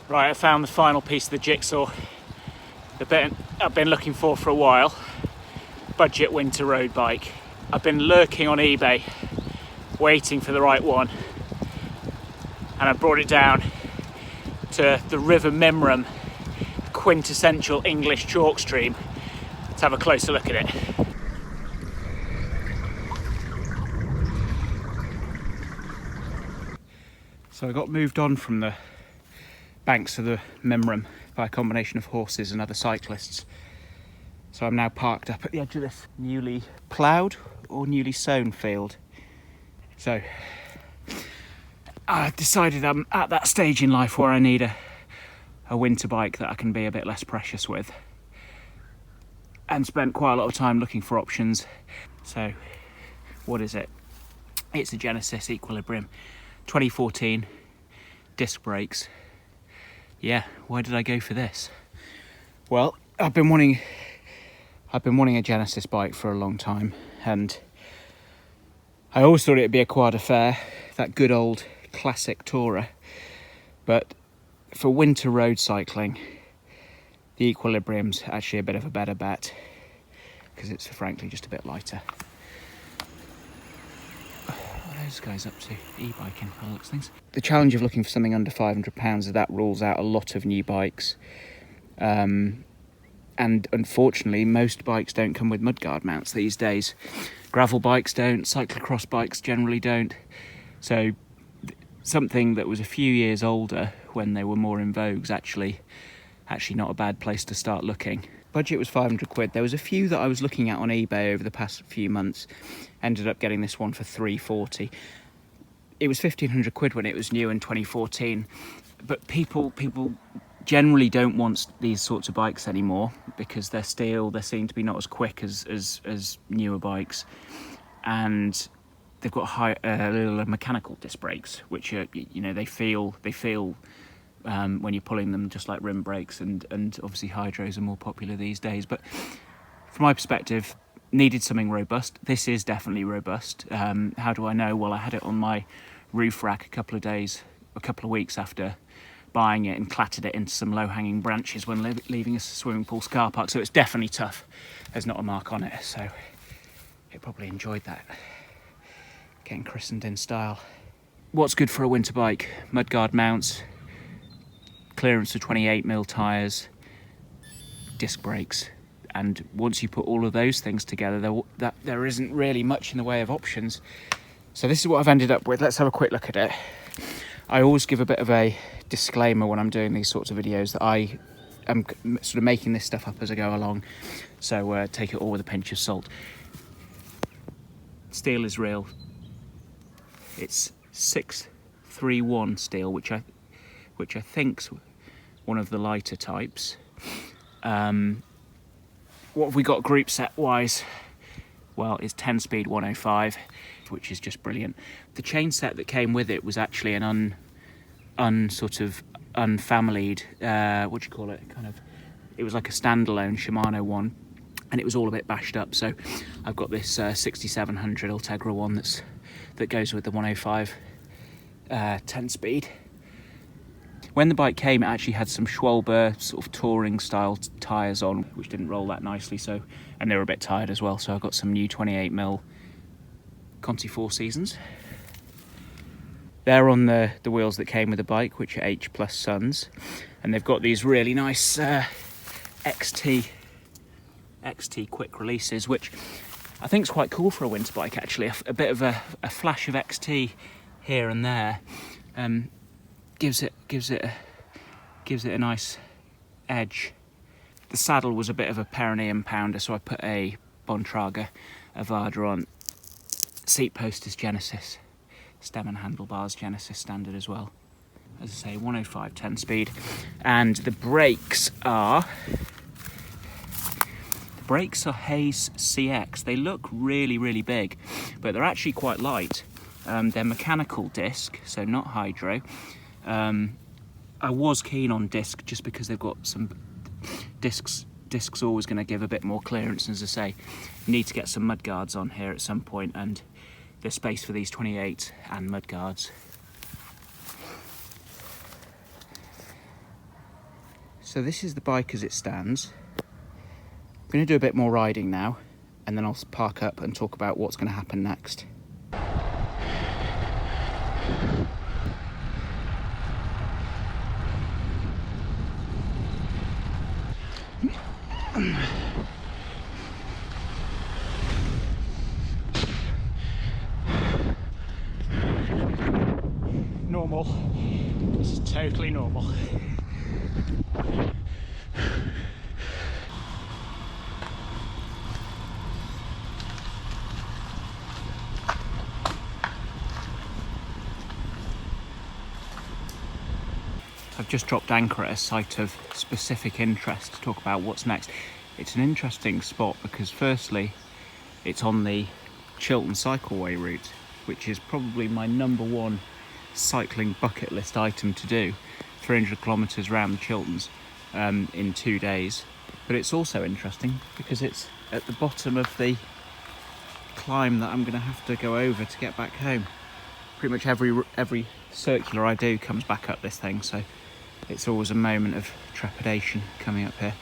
Right, I found the final piece of the jigsaw, the bit I've been looking for a while. Budget winter road bike. I've been lurking on eBay, waiting for the right one, and I brought it down to the River Mimram, quintessential English chalk stream. Let's have a closer look at it. So I got moved on from the banks of the Mimram by a combination of horses and other cyclists. So I'm now parked up at the edge of this newly ploughed or newly sown field. So I decided I'm at that stage in life where I need a winter bike that I can be a bit less precious with, and spent quite a lot of time looking for options. So what is it? It's a Genesis Equilibrium 2014 disc brakes. Yeah, why did I go for this? Well, I've been wanting a Genesis bike for a long time, and I always thought it'd be a quad affair, that good old classic tourer. But for winter road cycling, the Equilibrium's actually a bit of a better bet, because it's frankly just a bit lighter. What are those guys up to? E-biking, by the looks of things. The challenge of looking for something under £500 is that rules out a lot of new bikes. And unfortunately, most bikes don't come with mudguard mounts these days. Gravel bikes don't, cyclocross bikes generally don't. So something that was a few years older when they were more in vogue is actually not a bad place to start looking. Budget was 500 quid. There was a few that I was looking at on eBay over the past few months. Ended up getting this one for 340. It was 1,500 quid when it was new in 2014. But people generally don't want these sorts of bikes anymore because they seem to be not as quick as newer bikes, and they've got little mechanical disc brakes, which are, they feel when you're pulling them just like rim brakes, and obviously hydros are more popular these days. But from my perspective, needed something robust. This is definitely robust. How do I know? Well, I had it on my roof rack a couple of weeks after buying it, and clattered it into some low-hanging branches when leaving a swimming pool car park, so it's definitely tough. There's not a mark on it, so it probably enjoyed that, getting christened in style. What's good for a winter bike? Mudguard mounts, clearance of 28mm tyres, disc brakes, and once you put all of those things together, there isn't really much in the way of options. So this is what I've ended up with. Let's have a quick look at it. I always give a bit of a disclaimer when I'm doing these sorts of videos that I am sort of making this stuff up as I go along, so take it all with a pinch of salt. Steel is real. It's 631 steel, which I think's one of the lighter types. What have we got group set wise? Well, it's 10-speed 105, which is just brilliant. The chain set that came with it was actually an unfamilied, what do you call it? It was like a standalone Shimano one, and it was all a bit bashed up. So I've got this 6700 Ultegra one that goes with the 105 10-speed. When the bike came, it actually had some Schwalbe sort of touring style tyres on, which didn't roll that nicely. So, and they were a bit tired as well. So I got some new 28mm Conti 4 Seasons. They're on the wheels that came with the bike, which are H+ Suns, and they've got these really nice XT quick releases, which I think is quite cool for a winter bike. Actually, a bit of a flash of XT here and there gives it a nice edge. The saddle was a bit of a perineum pounder, so I put a Bontrager Avada on. Seat post is Genesis. Stem and handlebars Genesis standard as well. As I say, 105 10-speed. And the brakes are Hayes CX. They look really, really big, but they're actually quite light. They're mechanical disc, so not hydro. I was keen on disc just because they've got some discs. Disc's always going to give a bit more clearance, and as I say, you need to get some mudguards on here at some point, and there's space for these 28 and mudguards. So this is the bike as it stands. I'm going to do a bit more riding now, and then I'll park up and talk about what's going to happen next. Normal. This is totally normal. I've just dropped anchor at a site of specific interest to talk about what's next. It's an interesting spot because firstly, it's on the Chiltern Cycleway route, which is probably my #1 cycling bucket list item to do. 300 kilometres around the Chilterns in 2 days. But it's also interesting because it's at the bottom of the climb that I'm going to have to go over to get back home. Pretty much every circular I do comes back up this thing, so it's always a moment of trepidation coming up here.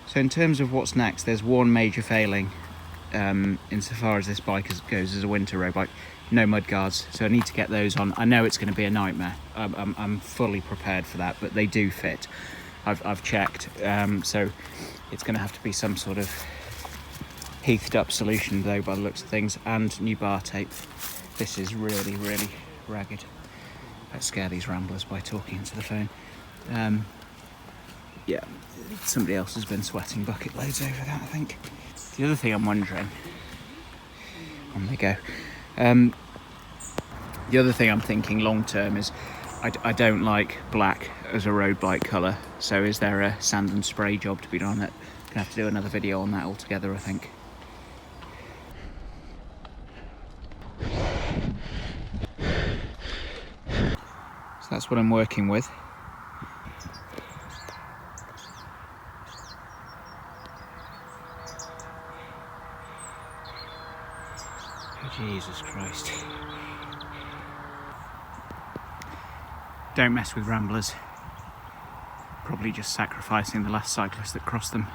So in terms of what's next, there's one major failing insofar as this bike goes as a winter road bike. No mud guards, so I need to get those on. I know it's going to be a nightmare. I'm fully prepared for that, but they do fit. I've checked, so it's going to have to be some sort of heathed up solution though by the looks of things, and new bar tape. This is really, really ragged. Let's scare these ramblers by talking into the phone. Yeah, somebody else has been sweating bucket loads over that, I think. The other thing I'm wondering, on they go. The other thing I'm thinking long term is I don't like black as a road bike colour, so is there a sand and spray job to be done on it? Gonna have to do another video on that altogether, I think. So that's what I'm working with. Oh, Jesus Christ. Don't mess with ramblers. Probably just sacrificing the last cyclist that crossed them.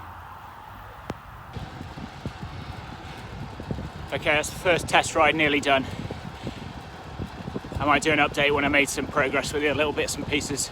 Okay, that's the first test ride nearly done. I might do an update when I made some progress with the little bits and pieces.